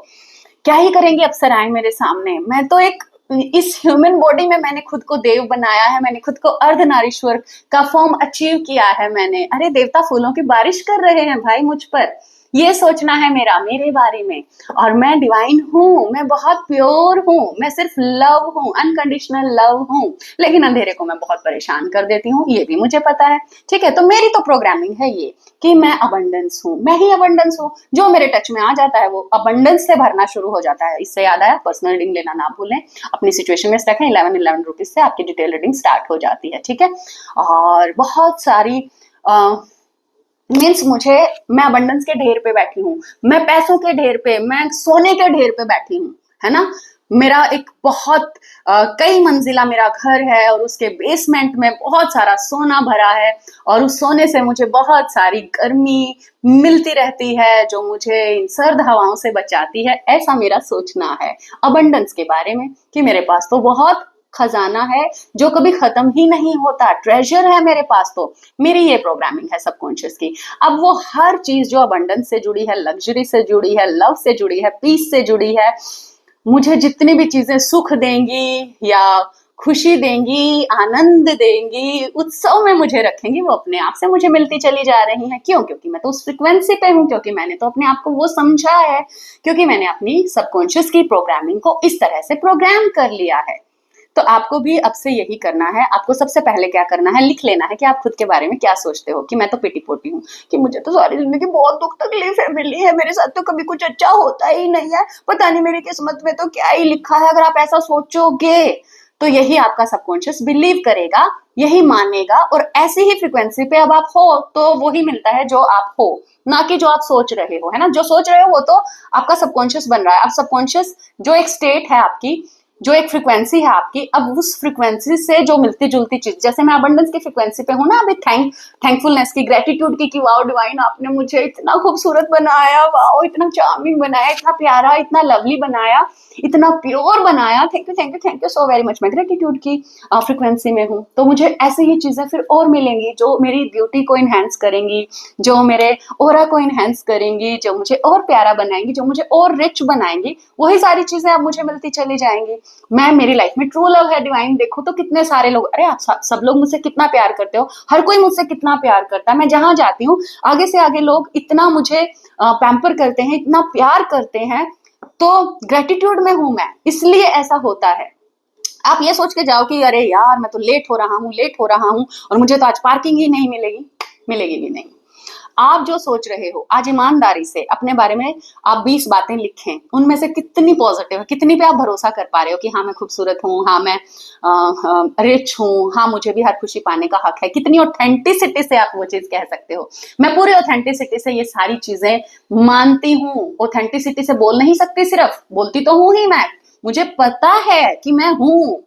क्या ही करेंगी अप्सराएं मेरे सामने, मैं तो एक, इस ह्यूमन बॉडी में मैंने खुद को देव बनाया है, मैंने खुद को अर्धनारीश्वर का फॉर्म अचीव किया है मैंने। अरे देवता फूलों की बारिश कर रहे हैं भाई मुझ पर, ये सोचना है मेरा, मेरे बारे में। और मैं डिवाइन हूँ, मैं बहुत प्योर हूँ, मैं सिर्फ लव हूँ, अनकंडीशनल लव हूँ, लेकिन अंधेरे को मैं बहुत परेशान कर देती हूँ, ये भी मुझे पता है, ठीक है। तो मेरी तो प्रोग्रामिंग है ये कि मैं अबंडेंस हूँ, मैं ही अबंडेंस हूँ, जो मेरे टच में आ जाता है वो अबंडेंस से भरना शुरू हो जाता है। इससे याद आया, पर्सनल रीडिंग लेना ना भूलें, अपनी सिचुएशन में स्टक है, 11 रुपीज से आपकी डिटेल रीडिंग स्टार्ट हो जाती है, ठीक है। और बहुत सारी मीन्स मुझे, मैं अबंडेंस के ढेर पे बैठी हूँ, मैं पैसों के ढेर पे, मैं सोने के ढेर पे बैठी हूँ, है ना। मेरा एक बहुत कई मंजिला मेरा घर है, और उसके बेसमेंट में बहुत सारा सोना भरा है, और उस सोने से मुझे बहुत सारी गर्मी मिलती रहती है जो मुझे इन सर्द हवाओं से बचाती है। ऐसा मेरा सोचना है अबंडेंस के बारे में, कि मेरे पास तो बहुत खजाना है जो कभी खत्म ही नहीं होता, ट्रेजर है मेरे पास। तो मेरी ये प्रोग्रामिंग है सबकॉन्शियस की। अब वो हर चीज जो अबंडेंस से जुड़ी है, लग्जरी से जुड़ी है, लव से जुड़ी है, पीस से जुड़ी है, मुझे जितनी भी चीजें सुख देंगी या खुशी देंगी, आनंद देंगी, उत्सव में मुझे रखेंगी, वो अपने आप से मुझे मिलती चली जा रही हैं। क्यों? क्योंकि मैं तो उस फ्रिक्वेंसी पे हूं, क्योंकि मैंने तो अपने आप को वो समझा है, क्योंकि मैंने अपनी सबकॉन्शियस की प्रोग्रामिंग को इस तरह से प्रोग्राम कर लिया है। तो आपको भी अब से यही करना है। आपको सबसे पहले क्या करना है, लिख लेना है कि आप खुद के बारे में क्या सोचते हो। कि मैं तो पिटी पोटी हूँ, कि मुझे तो सारी जिंदगी बहुत दुख तकलीफ है मिली है, मेरे साथ तो कभी कुछ अच्छा होता ही नहीं है, पता नहीं मेरी किस्मत में तो क्या ही लिखा है। अगर आप ऐसा सोचोगे तो यही आपका सबकॉन्शियस बिलीव करेगा, यही मानेगा, और ऐसी ही फ्रिक्वेंसी पे अब आप हो तो वही मिलता है जो आप हो, ना कि जो आप सोच रहे हो, है ना। जो सोच रहे हो वो तो आपका सबकॉन्शियस बन रहा है। अब सबकॉन्शियस जो एक स्टेट है आपकी, जो एक फ्रिक्वेंसी है आपकी, अब उस फ्रिक्वेंसी से जो मिलती जुलती चीज, जैसे मैं अबंडेंस की फ्रिक्वेंसी पे हूं ना अभी, थैंकफुलनेस की, ग्रेटिट्यूड की वाओ डिवाइन आपने मुझे इतना खूबसूरत बनाया, वाओ इतना चार्मिंग बनाया, इतना प्यारा, इतना लवली बनाया, इतना प्योर बनाया, thank you thank you thank you so very much. मैं ग्रेटिट्यूड की फ्रिक्वेंसी में हूँ, तो मुझे ऐसे ही चीजें फिर और मिलेंगी जो मेरी ब्यूटी को इनहेंस करेंगी, जो मेरे ऑरा को इनहेंस करेंगी, जो मुझे और प्यारा बनाएंगी, जो मुझे और रिच बनाएंगी। वही सारी चीजें अब मुझे मिलती चली जाएंगी। मैं, मेरी लाइफ में ट्रू लव है डिवाइन। देखो तो कितने सारे लोग, अरे आप सब लोग मुझसे कितना प्यार करते हो, हर कोई मुझसे कितना प्यार करता है। मैं जहां जाती हूँ आगे से आगे लोग इतना मुझे पैम्पर करते हैं, इतना प्यार करते हैं। तो ग्रेटिट्यूड में हूं मैं, इसलिए ऐसा होता है। आप ये सोच के जाओ कि अरे यार मैं तो लेट हो रहा हूं और मुझे तो आज पार्किंग ही नहीं मिलेगी, मिलेगी भी नहीं। आप जो सोच रहे हो, आज ईमानदारी से अपने बारे में आप 20 बातें लिखें, उनमें से कितनी पॉजिटिव है, कितनी पे आप भरोसा कर पा रहे हो कि हाँ मैं खूबसूरत हूँ, हाँ मैं रिच हूँ, हाँ मुझे भी हर खुशी पाने का हक है। कितनी ऑथेंटिसिटी से आप वो चीज कह सकते हो। मैं पूरी ऑथेंटिसिटी से ये सारी चीजें मानती हूँ। ऑथेंटिसिटी से बोल नहीं सकती, सिर्फ बोलती तो हूँ ही मैं, मुझे पता है कि मैं हूँ।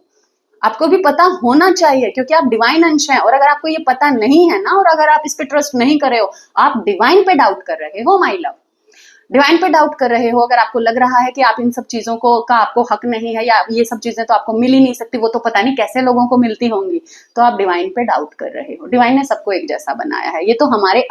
आपको भी पता होना चाहिए, क्योंकि आप डिवाइन अंश हैं। और अगर आपको ये पता नहीं है ना, और अगर आप इस पे ट्रस्ट नहीं कर रहे हो, आप डिवाइन पे डाउट कर रहे हो माय लव, डिवाइन पे डाउट कर रहे हो। अगर आपको लग रहा है कि आप इन सब चीजों को का आपको हक नहीं है, या ये सब चीजें तो आपको मिल ही नहीं सकती, वो तो पता नहीं कैसे लोगों को मिलती होंगी, तो आप डिवाइन पे डाउट कर रहे हो। डिवाइन ने सबको एक जैसा बनाया है। ये तो हमारे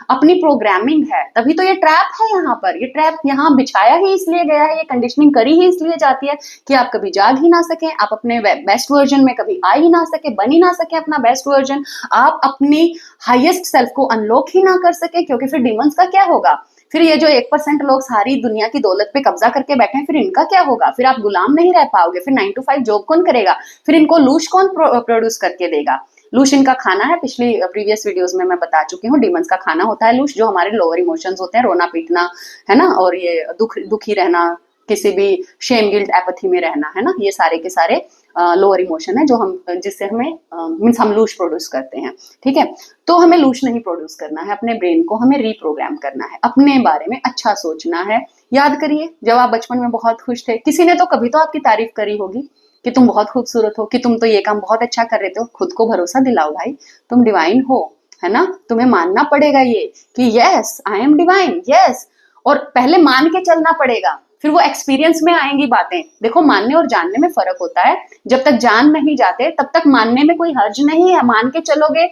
अपनी प्रोग्रामिंग है, तभी तो ये ट्रैप है यहाँ पर। ये ट्रैप यहाँ बिछाया ही इसलिए गया है, ये कंडीशनिंग करी ही इसलिए जाती है कि आप कभी जाग ही ना सके, आप अपने बेस्ट वर्जन में कभी आ ही ना सके, बन ही ना सके अपना बेस्ट वर्जन, आप अपनी हाईएस्ट सेल्फ को अनलॉक ही ना कर सके। क्योंकि फिर डिमंस का क्या होगा, फिर ये जो 1% लोग सारी दुनिया की दौलत पे कब्जा करके बैठे हैं, फिर इनका क्या होगा? फिर आप गुलाम नहीं रह पाओगे। फिर 9 to 5 जॉब कौन करेगा? फिर इनको लूश कौन प्रोड्यूस करके देगा? लूश इनका खाना है। पिछली प्रीवियस वीडियोस में मैं बता चुकी हूँ, डिमंस का खाना होता है लूश, जो हमारे लोअर इमोशंस होते हैं, रोना पीटना, है ना, और ये दुखी रहना, किसी भी शेम गिल्ट एपथी में रहना, है ना, ये सारे के सारे लोअर इमोशन है जो हम, जिससे हमें मीन्स हम लूश प्रोड्यूस करते हैं। ठीक है, तो हमें लूश नहीं प्रोड्यूस करना है, अपने ब्रेन को हमें रीप्रोग्राम करना है, अपने बारे में अच्छा सोचना है। याद करिए, जब आप बचपन में बहुत खुश थे, किसी ने तो कभी तो आपकी तारीफ करी होगी कि तुम बहुत खूबसूरत हो, कि तुम तो ये काम बहुत अच्छा कर रहे हो। खुद को भरोसा दिलाओ भाई, तुम डिवाइन हो, है ना। तुम्हें मानना पड़ेगा ये कि yes I M divine, yes, और पहले मान के चलना पड़ेगा, फिर वो एक्सपीरियंस में आएंगी बातें। देखो, मानने और जानने में फर्क होता है। जब तक जान नहीं जाते तब तक मानने में कोई हर्ज नहीं है, मान के चलोगे।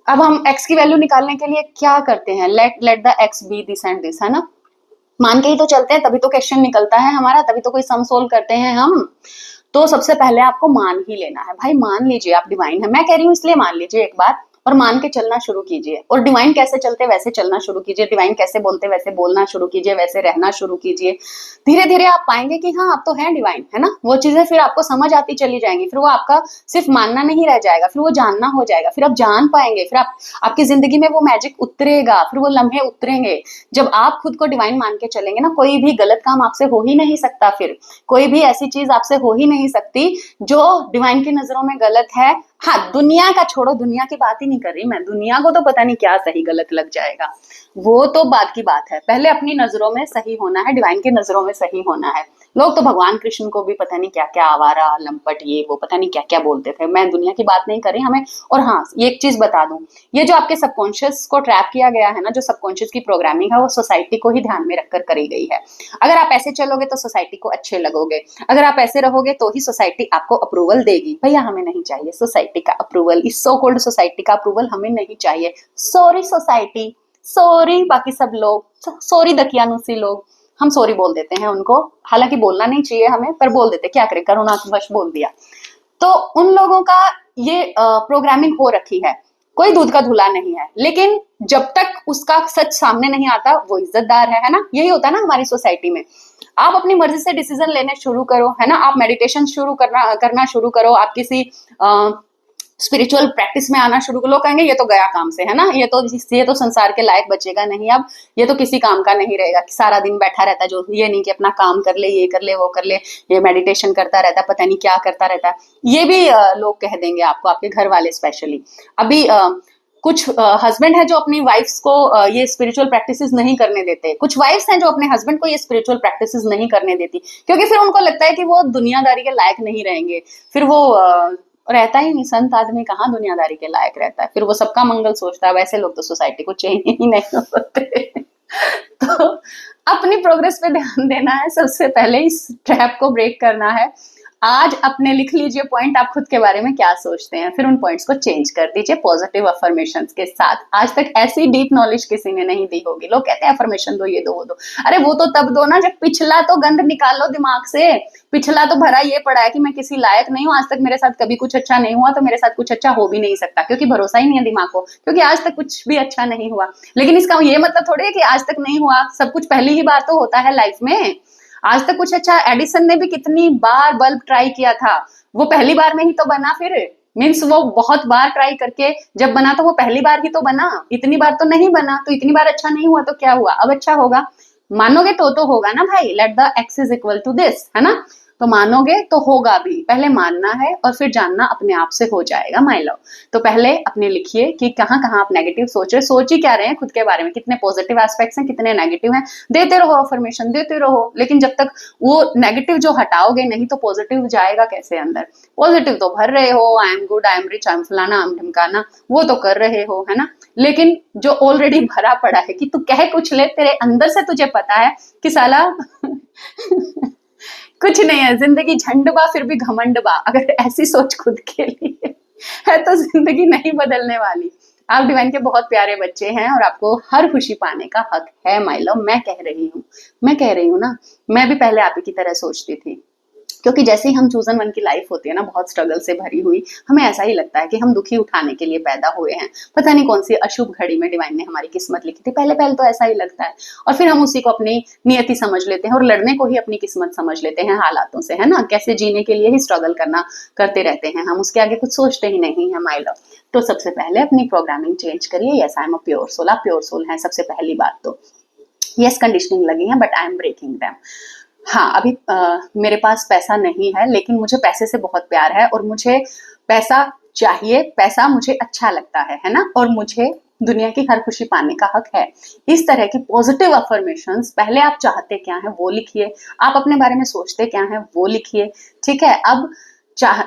अब हम x की वैल्यू निकालने के लिए क्या करते हैं, let the x be this and this, है ना, मान के ही तो चलते हैं, तभी तो क्वेश्चन निकलता है हमारा, तभी तो कोई सम सोल्व करते हैं हम। तो सबसे पहले आपको मान ही लेना है भाई, मान लीजिए आप डिवाइन है। मैं कह रही हूँ इसलिए मान लीजिए एक बार, और मान के चलना शुरू कीजिए। और डिवाइन कैसे चलते वैसे चलना शुरू कीजिए, डिवाइन कैसे बोलते वैसे बोलना शुरू कीजिए, वैसे रहना शुरू कीजिए। धीरे धीरे आप पाएंगे कि हाँ आप तो हैं डिवाइन, है ना। वो चीजें फिर आपको समझ आती चली जाएंगी, फिर वो आपका सिर्फ मानना नहीं रह जाएगा, फिर वो जानना हो जाएगा, फिर आप जान पाएंगे, फिर आपकी जिंदगी में वो मैजिक उतरेगा, फिर वो लम्हे उतरेंगे। जब आप खुद को डिवाइन मान के चलेंगे ना, कोई भी गलत काम आपसे हो ही नहीं सकता, फिर कोई भी ऐसी चीज आपसे हो ही नहीं सकती जो डिवाइन की नजरों में गलत है। हाँ, दुनिया का छोड़ो, दुनिया की बात ही नहीं कर रही मैं, दुनिया को तो पता नहीं क्या सही गलत लग जाएगा, वो तो बात की बात है। पहले अपनी नजरों में सही होना है, डिवाइन की नजरों में सही होना है। लोग तो भगवान कृष्ण को भी पता नहीं क्या क्या आवारा लंपट ये वो पता नहीं क्या क्या बोलते थे। मैं दुनिया की बात नहीं कर रही हमें। और हाँ, ये एक चीज बता दूं, ये जो आपके सबकॉन्शियस को ट्रैप किया गया है ना, जो सबकॉन्शियस की प्रोग्रामिंग है वो सोसाइटी को ही ध्यान में रखकर करी गई है। अगर आप ऐसे चलोगे तो सोसाइटी को अच्छे लगोगे, अगर आप ऐसे रहोगे तो ही सोसाइटी आपको अप्रूवल देगी। भैया हमें नहीं चाहिए सोसाइटी का अप्रूवल, इस सो कॉल्ड सोसाइटी का अप्रूवल हमें नहीं चाहिए। सॉरी सोसाइटी, सॉरी बाकी सब लोग, सॉरी दकियानुसी लोग, हम सॉरी बोल देते हैं उनको, हालांकि बोलना नहीं चाहिए हमें, पर बोल देते, क्या करें, करुणावश बोल दिया। तो उन लोगों का ये प्रोग्रामिंग हो रखी है, कोई दूध का धुला नहीं है, लेकिन जब तक उसका सच सामने नहीं आता वो इज्जतदार है ना। यही होता है ना हमारी सोसाइटी में। आप अपनी मर्जी से डिसीजन लेने शुरू करो, है ना, आप मेडिटेशन शुरू करना शुरू करो, आप किसी स्पिरिचुअल प्रैक्टिस में आना शुरू कर, लोग कहेंगे ये तो गया काम से, है ना, ये तो संसार के लायक बचेगा नहीं, अब ये तो किसी काम का नहीं रहेगा, सारा दिन बैठा रहता है, जो ये नहीं कि अपना काम कर ले, ये कर ले, वो कर ले, ये मेडिटेशन करता रहता है, पता नहीं क्या करता रहता है। ये भी लोग कह देंगे आपको, आपके घर वाले स्पेशली। अभी कुछ हस्बैंड है जो अपनी वाइफ्स को ये स्पिरिचुअल प्रैक्टिसेस नहीं करने देते, कुछ वाइफ्स हैं जो अपने हस्बैंड को ये स्पिरिचुअल प्रैक्टिसेस नहीं करने देती, क्योंकि फिर उनको लगता है कि वो दुनियादारी के लायक नहीं रहेंगे, फिर वो रहता ही नहीं, संत आदमी कहाँ दुनियादारी के लायक रहता है, फिर वो सबका मंगल सोचता है। वैसे लोग तो सोसाइटी को चेंज ही नहीं होते। तो अपनी प्रोग्रेस पे ध्यान देना है, सबसे पहले इस ट्रैप को ब्रेक करना है। आज अपने लिख लीजिए पॉइंट, आप खुद के बारे में क्या सोचते हैं, फिर उन पॉइंट्स को चेंज कर दीजिए पॉजिटिव अफर्मेशंस के साथ। आज तक ऐसी डीप नॉलेज किसी ने नहीं दी होगी। लोग कहते हैं अफर्मेशन दो, ये दो वो दो, अरे वो तो तब दो ना जब पिछला तो गंद निकालो दिमाग से। पिछला तो भरा ये पड़ा है कि मैं किसी लायक नहीं हूँ, आज तक मेरे साथ कभी कुछ अच्छा नहीं हुआ, तो मेरे साथ कुछ अच्छा हो भी नहीं सकता, क्योंकि भरोसा ही नहीं है दिमाग को, क्योंकि आज तक कुछ भी अच्छा नहीं हुआ। लेकिन इसका ये मतलब थोड़ी है कि आज तक नहीं हुआ, सब कुछ पहली ही बार तो होता है लाइफ में। आज तक कुछ अच्छा, एडिसन ने भी कितनी बार बल्ब ट्राई किया था, वो पहली बार में ही तो बना, फिर मीन्स वो बहुत बार ट्राई करके जब बना तो वो पहली बार ही तो बना, इतनी बार तो नहीं बना, तो इतनी बार अच्छा नहीं हुआ तो क्या हुआ, अब अच्छा होगा। मानोगे तो होगा ना भाई, let the X is equal to this, है ना, तो मानोगे तो होगा भी, पहले मानना है और फिर जानना अपने आप से हो जाएगा माय लव। तो पहले अपने लिखिए कि कहाँ कहाँ आप नेगेटिव सोच रहे, सोच ही क्या रहे हैं खुद के बारे में, कितने पॉजिटिव एस्पेक्ट्स हैं, कितने नेगेटिव हैं, देते रहो अफर्मेशन, देते रहो। लेकिन जब तक वो नेगेटिव जो हटाओगे नहीं तो पॉजिटिव जाएगा कैसे अंदर। पॉजिटिव तो भर रहे हो, I am good, I am rich, I am फलाना, आई एम ढमकाना, वो तो कर रहे हो, है ना। लेकिन जो ऑलरेडी भरा पड़ा है कि तू कह कुछ ले, तेरे अंदर से तुझे पता है कि साला कुछ नहीं है, जिंदगी झंडबा फिर भी घमंडबा, अगर ऐसी सोच खुद के लिए है तो जिंदगी नहीं बदलने वाली। आप डिवाइन के बहुत प्यारे बच्चे हैं और आपको हर खुशी पाने का हक है माय लव। मैं कह रही हूँ ना, मैं भी पहले आप ही की तरह सोचती थी, क्योंकि जैसे ही हम चूजन वन की लाइफ होती है ना, बहुत स्ट्रगल से भरी हुई, हमें ऐसा ही लगता है कि हम दुखी उठाने के लिए पैदा हुए हैं, पता नहीं कौन सी अशुभ घड़ी में डिवाइन ने हमारी किस्मत लिखी थी, पहले पहले तो ऐसा ही लगता है। और फिर हम उसी को अपनी नियति समझ लेते हैं और लड़ने को ही अपनी किस्मत समझ लेते हैं हालातों से, है ना, कैसे जीने के लिए ही स्ट्रगल करते रहते हैं हम, उसके आगे कुछ सोचते ही नहीं है माय लव। तो सबसे पहले अपनी प्रोग्रामिंग चेंज करिए। Yes I am a pure soul, आप प्योर सोल हैं सबसे पहली बात तो। यस कंडीशनिंग लगी है but I am breaking them. हाँ, अभी मेरे पास पैसा नहीं है, लेकिन मुझे पैसे से बहुत प्यार है और मुझे पैसा चाहिए, पैसा मुझे अच्छा लगता है ना, और मुझे दुनिया की हर खुशी पाने का हक है। इस तरह की पॉजिटिव अफर्मेशंस, पहले आप चाहते क्या हैं वो लिखिए, आप अपने बारे में सोचते क्या हैं वो लिखिए, ठीक है। अब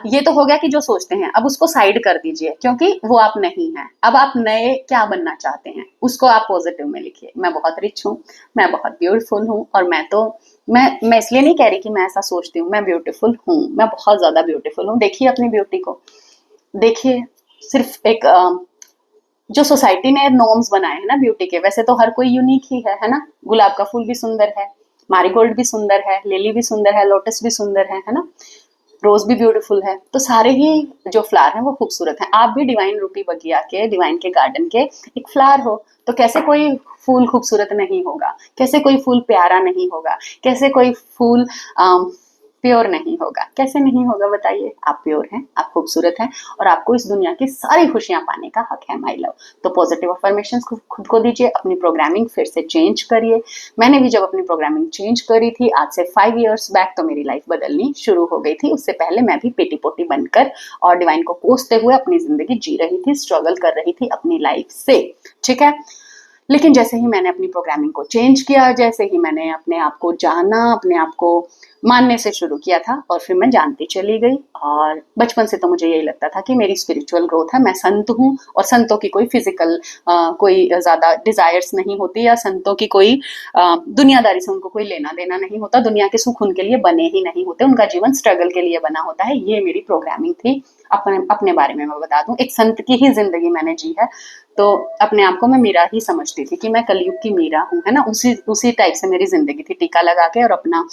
ये तो हो गया कि जो सोचते हैं, अब उसको साइड कर दीजिए, क्योंकि वो आप नहीं हैं। अब आप नए क्या बनना चाहते हैं उसको आप पॉजिटिव में लिखिए। मैं बहुत रिच हूँ, मैं बहुत ब्यूटीफुल हूँ, और मैं इसलिए नहीं कह रही कि मैं ऐसा सोचती हूँ, मैं ब्यूटीफुल हूँ, मैं बहुत ज्यादा ब्यूटीफुल हूँ। देखिए अपनी ब्यूटी को, देखिए सिर्फ एक जो सोसाइटी ने नॉर्म्स बनाए हैं ना ब्यूटी के, वैसे तो हर कोई यूनिक ही है ना। गुलाब का फूल भी सुंदर है, मैरीगोल्ड भी सुंदर है, लिली भी सुंदर है, लोटस भी सुंदर है ना, रोज भी ब्यूटीफुल है, तो सारे ही जो फ्लावर हैं वो खूबसूरत हैं। आप भी डिवाइन रूपी बगिया के, डिवाइन के गार्डन के एक फ्लावर हो, तो कैसे कोई फूल खूबसूरत नहीं होगा, कैसे कोई फूल प्यारा नहीं होगा, कैसे कोई फूल प्योर नहीं होगा, कैसे नहीं होगा बताइए। आप प्योर हैं, आप खूबसूरत हैं, और आपको इस दुनिया की सारी खुशियां पाने का हक है माय लव। तो पॉजिटिव अफर्मेशंस खुद को दीजिए, अपनी प्रोग्रामिंग फिर से चेंज करिए। मैंने भी जब अपनी प्रोग्रामिंग चेंज करी थी आज से 5 इयर्स बैक, तो मेरी लाइफ बदलनी शुरू हो गई थी। उससे पहले मैं भी पेटी पोटी बनकर और डिवाइन को कोसते हुए अपनी जिंदगी जी रही थी, स्ट्रगल कर रही थी अपनी लाइफ से, ठीक है। लेकिन जैसे ही मैंने अपनी प्रोग्रामिंग को चेंज किया, जैसे ही मैंने अपने आप को जाना, अपने आप को मानने से शुरू किया था और फिर मैं जानती चली गई। और बचपन से तो मुझे यही लगता था कि मेरी स्पिरिचुअल ग्रोथ है, मैं संत हूँ और संतों की कोई फिजिकल कोई ज़्यादा डिजायर्स नहीं होती, या संतों की कोई दुनियादारी से उनको कोई लेना देना नहीं होता, दुनिया के सुख उनके लिए बने ही नहीं होते, उनका जीवन स्ट्रगल के लिए बना होता है। ये मेरी प्रोग्रामिंग थी। अपने अपने बारे में मैं बता दूं, एक संत की ही जिंदगी मैंने जी है, तो अपने आप को मैं मीरा ही समझती थी कि मैं कलयुग की मीरा हूँ, है ना। उसी टाइप से मेरी जिंदगी थी, टीका लगा के और अपना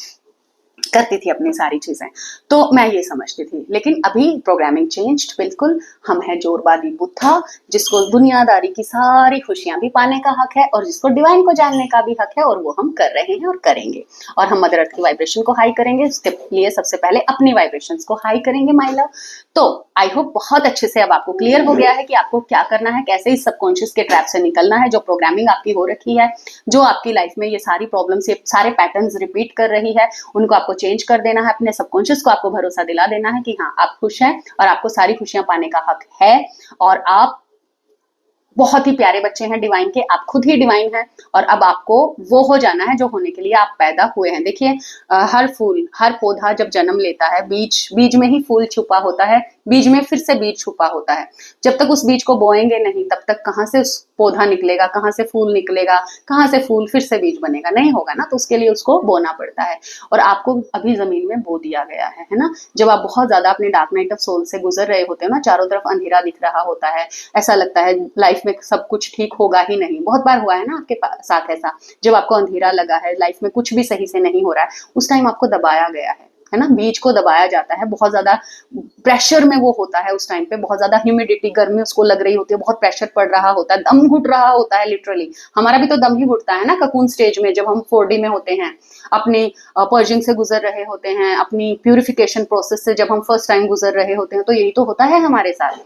करती थी अपनी सारी चीजें, तो मैं ये समझती थी। लेकिन अभी प्रोग्रामिंग चेंज्ड बिल्कुल। हम है जोरबादी बुद्धा, जिसको दुनियादारी की सारी खुशियां भी पाने का हक है और जिसको डिवाइन को जानने का भी हक है, और वो हम कर रहे हैं और करेंगे। और हम मदर अर्थ की वाइब्रेशन को हाई करेंगे, उसके लिए सबसे पहले अपनी वाइब्रेशंस को हाई करेंगे माय लव। तो आई होप बहुत अच्छे से अब आपको क्लियर हो गया है कि आपको क्या करना है, कैसे इस सबकॉन्शियस के ट्रैप से निकलना है, जो प्रोग्रामिंग आपकी हो रखी है, जो आपकी लाइफ में ये सारी प्रॉब्लम्स, ये सारे पैटर्न्स रिपीट कर रही है, उनको आपको चेंज कर देना है। अपने सबकॉन्शियस को आपको भरोसा दिला देना है कि हाँ आप खुश हैं और आपको सारी खुशियां पाने का हक है, और आप बहुत ही प्यारे बच्चे हैं डिवाइन के, आप खुद ही डिवाइन हैं। और अब आपको वो हो जाना है जो होने के लिए आप पैदा हुए हैं। देखिए हर फूल, हर पौधा जब जन्म लेता है, बीज में ही फूल छुपा होता है, बीज में फिर से बीज छुपा होता है। जब तक उस बीज को बोएंगे नहीं, तब तक कहाँ से उस पौधा निकलेगा, कहाँ से फूल निकलेगा, कहाँ से फूल फिर से बीज बनेगा, नहीं होगा ना। तो उसके लिए उसको बोना पड़ता है, और आपको अभी जमीन में बो दिया गया है ना। जब आप बहुत ज्यादा अपने डार्क नाइट ऑफ सोल से गुजर रहे होते हो ना, चारों तरफ अंधेरा दिख रहा होता है, ऐसा लगता है लाइफ में सब कुछ ठीक होगा ही नहीं। बहुत बार हुआ है ना आपके साथ ऐसा, जब आपको अंधेरा लगा है, लाइफ में कुछ भी सही से नहीं हो रहा है, उस टाइम आपको दबाया गया है ना। बीज को दबाया जाता है, बहुत ज्यादा प्रेशर में वो होता है उस टाइम पे, बहुत ज्यादा ह्यूमिडिटी, गर्मी उसको लग रही होती है, बहुत प्रेशर पड़ रहा होता है, दम घुट रहा होता है लिटरली। हमारा भी तो दम ही घुटता है ना ककून स्टेज में, जब हम 4D में होते हैं, अपनी पर्जिंग से गुजर रहे होते हैं, अपनी प्यूरिफिकेशन प्रोसेस से जब हम फर्स्ट टाइम गुजर रहे होते हैं, तो यही तो होता है हमारे साथ।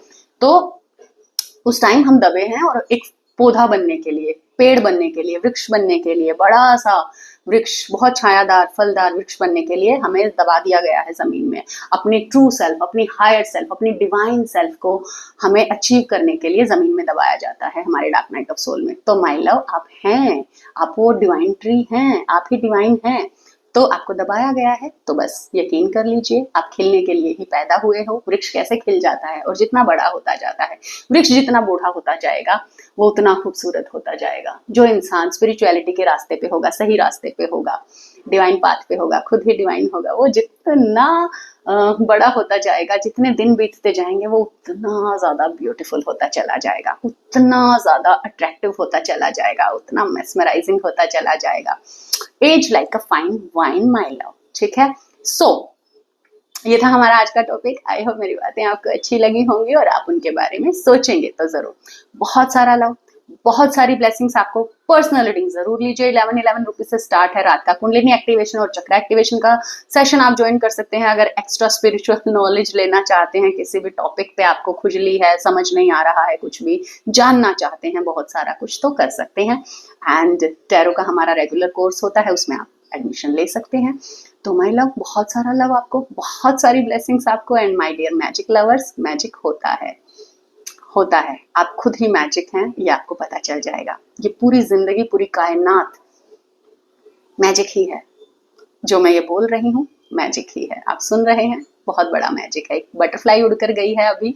तो उस टाइम हम दबे हैं, और एक पौधा बनने के लिए, पेड़ बनने के लिए, वृक्ष बनने के लिए, बड़ा सा वृक्ष, बहुत छायादार फलदार वृक्ष बनने के लिए हमें दबा दिया गया है जमीन में। अपनी ट्रू सेल्फ, अपनी हायर सेल्फ, अपनी डिवाइन सेल्फ को हमें अचीव करने के लिए जमीन में दबाया जाता है हमारे डार्क नाइट ऑफ सोल में। तो माय लव, आप हैं, आप वो डिवाइन ट्री हैं, आप ही डिवाइन हैं। तो आपको दबाया गया है, तो बस यकीन कर लीजिए आप खिलने के लिए ही पैदा हुए हो। वृक्ष कैसे खिल जाता है, और जितना बड़ा होता जाता है वृक्ष, जितना बूढ़ा होता जाएगा वो उतना खूबसूरत होता जाएगा। जो इंसान स्पिरिचुअलिटी के रास्ते पे होगा, सही रास्ते पे होगा, डिवाइन पाथ पे होगा, खुद ही डिवाइन होगा, वो जितना बड़ा होता जाएगा, जितने दिन बीतते जाएंगे, वो उतना ज्यादा ब्यूटीफुल होता चला जाएगा, उतना ज्यादा अट्रैक्टिव होता चला जाएगा, उतना मेस्मराइजिंग होता चला जाएगा। As like a fine wine my love, ठीक है। सो ये था हमारा आज का टॉपिक। आई होप मेरी बातें आपको अच्छी लगी होंगी और आप उनके बारे में सोचेंगे तो जरूर। बहुत सारा लव, बहुत सारी ब्लेसिंग्स आपको। पर्सनल रीडिंग जरूर लीजिए। 11 रुपीज से स्टार्ट है रात का कुंडलिनी एक्टिवेशन और चक्र एक्टिवेशन का सेशन, आप ज्वाइन कर सकते हैं अगर एक्स्ट्रा स्पिरिचुअल नॉलेज लेना चाहते हैं, किसी भी टॉपिक पे आपको खुजली है, समझ नहीं आ रहा है, कुछ भी जानना चाहते हैं, बहुत सारा कुछ, तो कर सकते हैं। एंड टैरो का हमारा रेगुलर कोर्स होता है, उसमें आप एडमिशन ले सकते हैं। तो माय लव, बहुत सारा लव आपको, बहुत सारी ब्लेसिंग्स आपको। And my dear magic lovers, magic होता है, होता है, आप खुद ही मैजिक हैं, ये आपको पता चल जाएगा। ये पूरी जिंदगी, पूरी कायनात मैजिक ही है। जो मैं ये बोल रही हूँ मैजिक ही है, आप सुन रहे हैं, बहुत बड़ा मैजिक है। एक बटरफ्लाई उड़कर गई है अभी,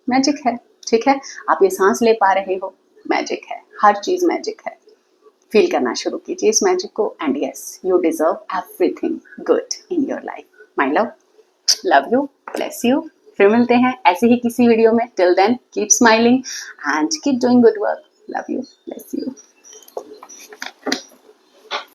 मैजिक है, ठीक है। आप ये सांस ले पा रहे हो, मैजिक है, हर चीज मैजिक है। फील करना शुरू कीजिए इस मैजिक को। And yes, you deserve everything good in your life. My love, love you, bless you. फिर मिलते हैं ऐसे ही किसी वीडियो में। Till then keep smiling and keep doing good work. Love you, bless you.